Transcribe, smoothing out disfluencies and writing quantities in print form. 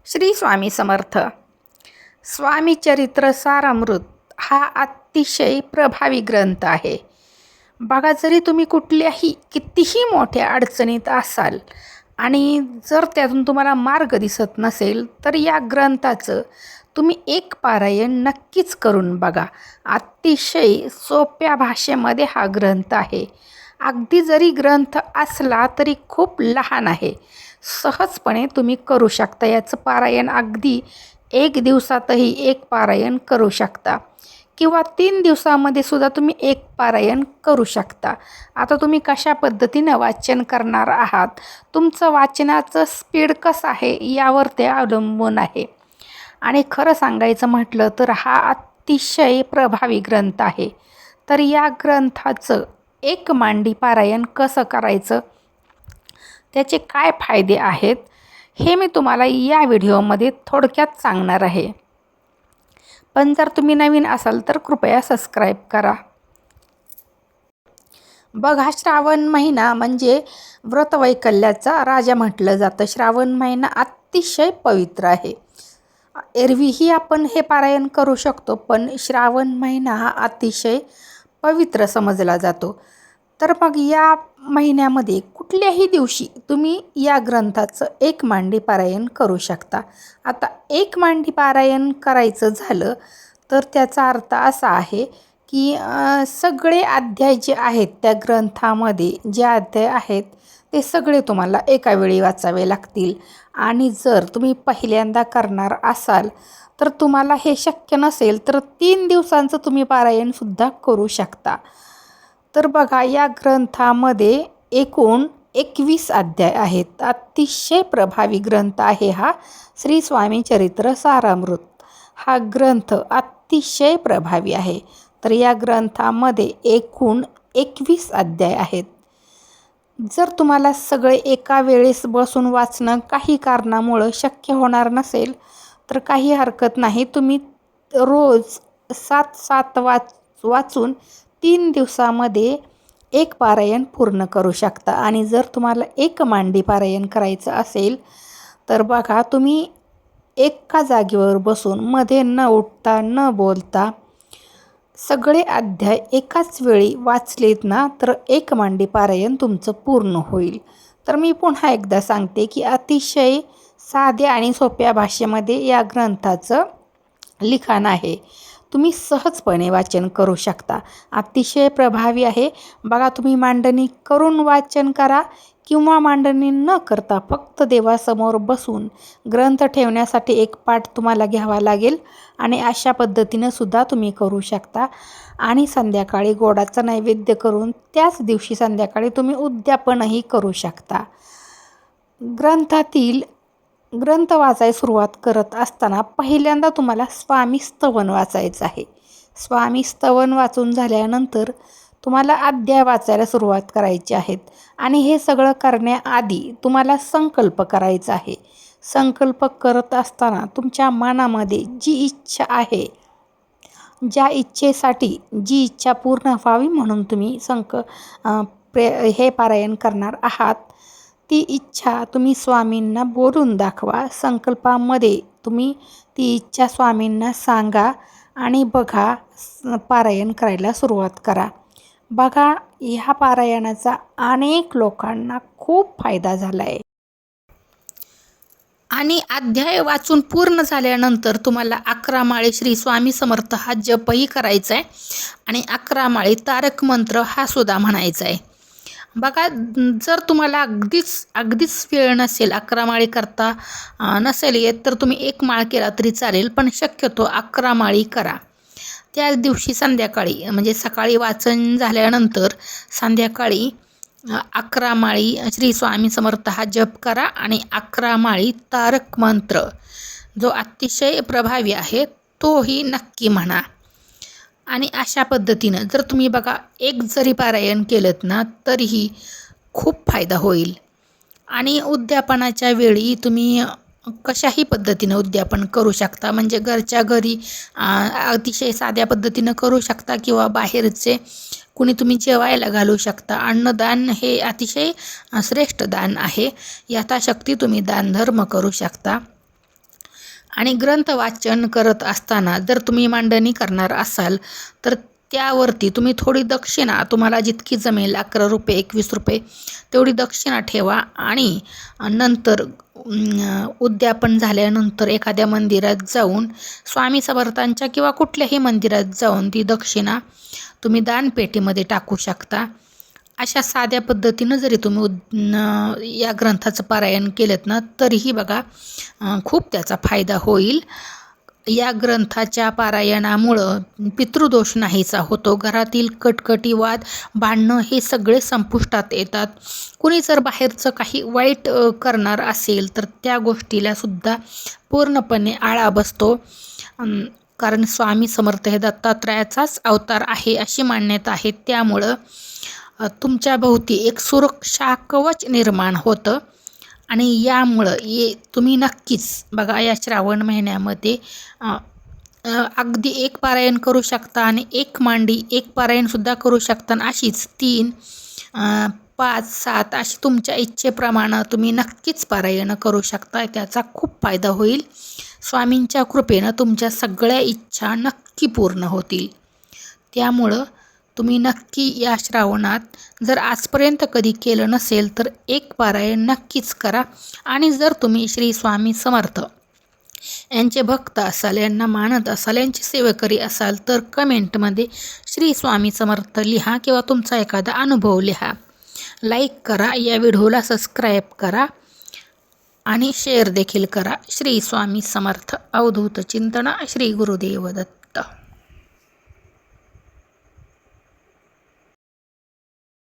श्री स्वामी समर्थ. स्वामी चरित्र सारामृत हा अतिशय प्रभावी ग्रंथ आहे. बघा, जरी तुम्ही कुठल्याही कितीही मोठ्या अडचणीत असाल आणि जर त्यातून तुम्हाला मार्ग दिसत नसेल तर या ग्रंथाचं तुम्ही एक पारायण नक्कीच करून बघा. अतिशय सोप्या भाषेमध्ये हा ग्रंथ आहे. अगदी जरी ग्रंथ असला तरी खूप लहान आहे, सहजपणे तुम्ही करू शकता. याचं पारायण अगदी 1 दिवसातही एक पारायण करू शकता किंवा 3 दिवसामध्ये सुद्धा तुम्ही एक पारायण करू शकता. आता तुम्ही कशा पद्धतीनं वाचन करणार आहात, तुमचं वाचनाचं स्पीड कसं आहे यावर ते अवलंबून आहे. आणि खरं सांगायचं म्हटलं तर हा अतिशय प्रभावी ग्रंथ आहे. तर या ग्रंथाचं एक मांडी पारायण कसं करायचं, त्याचे काय फायदे आहेत, हे मी तुम्हाला या व्हिडिओमध्ये थोडक्यात सांगणार आहे. पण जर तुम्ही नवीन असाल तर कृपया सबस्क्राईब करा. बघा, श्रावण महिना म्हणजे व्रतवैकल्याचा राजा म्हटलं जातं. श्रावण महिना अतिशय पवित्र आहे. एरवीही आपण हे पारायण करू शकतो, पण श्रावण महिना हा अतिशय पवित्र समजला जातो. तर मग या महिन्यामध्ये कुठल्याही दिवशी तुम्ही या ग्रंथाचं एक मांडी पारायण करू शकता. आता एक मांडी पारायण करायचं झालं तर त्याचा अर्थ असा आहे की सगळे अध्याय जे आहेत त्या ग्रंथामध्ये, जे अध्याय आहेत ते सगळे तुम्हाला एका वेळी वाचावे लागतील. आणि जर तुम्ही पहिल्यांदा करणार असाल तर तुम्हाला हे शक्य नसेल तर 3 दिवसांचं तुम्ही पारायणसुद्धा करू शकता. तर बघा, या ग्रंथामध्ये एकूण 21 अध्याय आहेत. अतिशय प्रभावी ग्रंथ आहे हा श्री स्वामी चरित्र सारामृत. हा ग्रंथ अतिशय प्रभावी आहे. तर या ग्रंथामध्ये एकूण 21 अध्याय आहेत. जर तुम्हाला सगळे एका वेळेस बसून वाचणं काही कारणामुळं शक्य होणार नसेल तर काही हरकत नाही. तुम्ही रोज 7-7 वाचून 3 दिवसामध्ये एक पारायण पूर्ण करू शकता. आणि जर तुम्हाला एक मांडी पारायण करायचं असेल तर बघा, तुम्ही एका जागेवर बसून मध्ये न उठता न बोलता सगळे अध्याय एकाच वेळी वाचलेत ना तर एक मांडी पारायण तुमचं पूर्ण होईल. तर मी पुन्हा एकदा सांगते की अतिशय साध्या आणि सोप्या भाषेमध्ये या ग्रंथाचं लिखाण आहे. तुम्ही सहजपणे वाचन करू शकता. अतिशय प्रभावी आहे. बघा, तुम्ही मांडणी करून वाचन करा किंवा मांडणी न करता फक्त देवासमोर बसून ग्रंथ ठेवण्यासाठी एक पाठ तुम्हाला घ्यावा लागेल आणि अशा पद्धतीनं सुद्धा तुम्ही करू शकता. आणि संध्याकाळी गोडाचा नैवेद्य करून त्याच दिवशी संध्याकाळी तुम्ही उद्यापनही करू शकता. ग्रंथ वाचायला सुरुवात करत असताना पहिल्यांदा तुम्हाला स्वामी स्तवन वाचायचं आहे. स्वामी स्तवन वाचून झाल्यानंतर तुम्हाला अध्याय वाचायला सुरुवात करायची आहेत. आणि हे सगळं करण्याआधी तुम्हाला संकल्प करायचा आहे. संकल्प करत असताना तुमच्या मनामध्ये जी इच्छा आहे, ज्या इच्छेसाठी जी इच्छा पूर्ण व्हावी म्हणून तुम्ही हे पारायण करणार आहात, ती इच्छा तुम्ही स्वामींना बोलून दाखवा. संकल्पामध्ये तुम्ही ती इच्छा स्वामींना सांगा आणि बघा, पारायण करायला सुरुवात करा. बघा, ह्या पारायणाचा अनेक लोकांना खूप फायदा झाला आहे. आणि अध्याय वाचून पूर्ण झाल्यानंतर तुम्हाला 11 माळी श्री स्वामी समर्थ हा जपही करायचा आहे आणि 11 माळी तारक मंत्र हा सुद्धा म्हणायचा आहे. बघा, जर तुम्हाला अगदीच वेळ नसेल, 11 माळी करता नसेल येत तर तुम्ही 1 माळ केला तरी चालेल, पण शक्यतो 11 माळी करा. त्याच दिवशी संध्याकाळी म्हणजे सकाळी वाचन झाल्यानंतर संध्याकाळी 11 माळी श्री स्वामी समर्थ हा जप करा आणि 11 माळी तारक मंत्र जो अतिशय प्रभावी आहे तोही नक्की म्हणा. आणि अशा पद्धतीनं जर तुम्ही बघा एक जरी पारायण केलं ना तरीही खूप फायदा होईल. आणि उद्यापनाच्या वेळी तुम्ही कशाही पद्धतीनं उद्यापन करू शकता. म्हणजे घरच्या घरी अतिशय साध्या पद्धतीनं करू शकता किंवा बाहेरचे कुणी तुम्ही जेवायला घालू शकता. अन्नदान हे अतिशय श्रेष्ठ दान आहे. यथाशक्ती तुम्ही दानधर्म करू शकता. आणि ग्रंथ वाचन करत असताना जर तुम्ही मांडणी करणार असाल तर त्यावरती तुम्ही थोडी दक्षिणा, तुम्हाला जितकी जमेल 11 रुपये 21 रुपये तेवढी दक्षिणा ठेवा. आणि नंतर उद्यापन झाल्यानंतर एखाद्या मंदिरात जाऊन, स्वामी समर्थांच्या किंवा कुठल्याही मंदिरात जाऊन ती दक्षिणा तुम्ही दानपेटीमध्ये टाकू शकता. अशा साध्या पद्धतीनं जरी तुम्ही या ग्रंथाचं पारायण केलं ना तरीही बघा खूप त्याचा फायदा होईल. या ग्रंथाच्या पारायणामुळं पितृदोष नाहीसा होतो. घरातील कटकटी, वाद, भांडणं हे सगळे संपुष्टात येतात. कुणी जर बाहेरचं काही वाईट करणार असेल तर त्या गोष्टीला सुद्धा पूर्णपणे आळा बसतो. कारण स्वामी समर्थ हे दत्तात्रयाचाच अवतार आहे अशी मान्यता आहे. त्यामुळं तुमच्या भोवती एक सुरक्षा कवच निर्माण होतं. आणि यामुळं तुम्ही नक्कीच बघा या श्रावण महिन्यामध्ये अगदी एक पारायण करू शकता आणि एक मांडी एक पारायणसुद्धा करू शकता. आणि अशीच 3, 5, 7 अशी तुमच्या इच्छेप्रमाणे तुम्ही नक्कीच पारायण करू शकता. त्याचा खूप फायदा होईल. स्वामींच्या कृपेनं तुमच्या सगळ्या इच्छा नक्की पूर्ण होतील. त्यामुळं तुम्ही नक्की या श्रावणात जर आजपर्यंत कधी केलं नसेल तर एक पारायण नक्कीच करा. आणि जर तुम्ही श्री स्वामी समर्थ यांचे भक्त असाल, यांना मानत असाल, यांची सेवेकरी असाल तर कमेंटमध्ये श्री स्वामी समर्थ लिहा किंवा तुमचा एखादा अनुभव लिहा. लाईक करा, या व्हिडिओला सबस्क्राईब करा आणि शेअर देखील करा. श्री स्वामी समर्थ. अवधूत चिंतन. श्री गुरुदेव दत्त.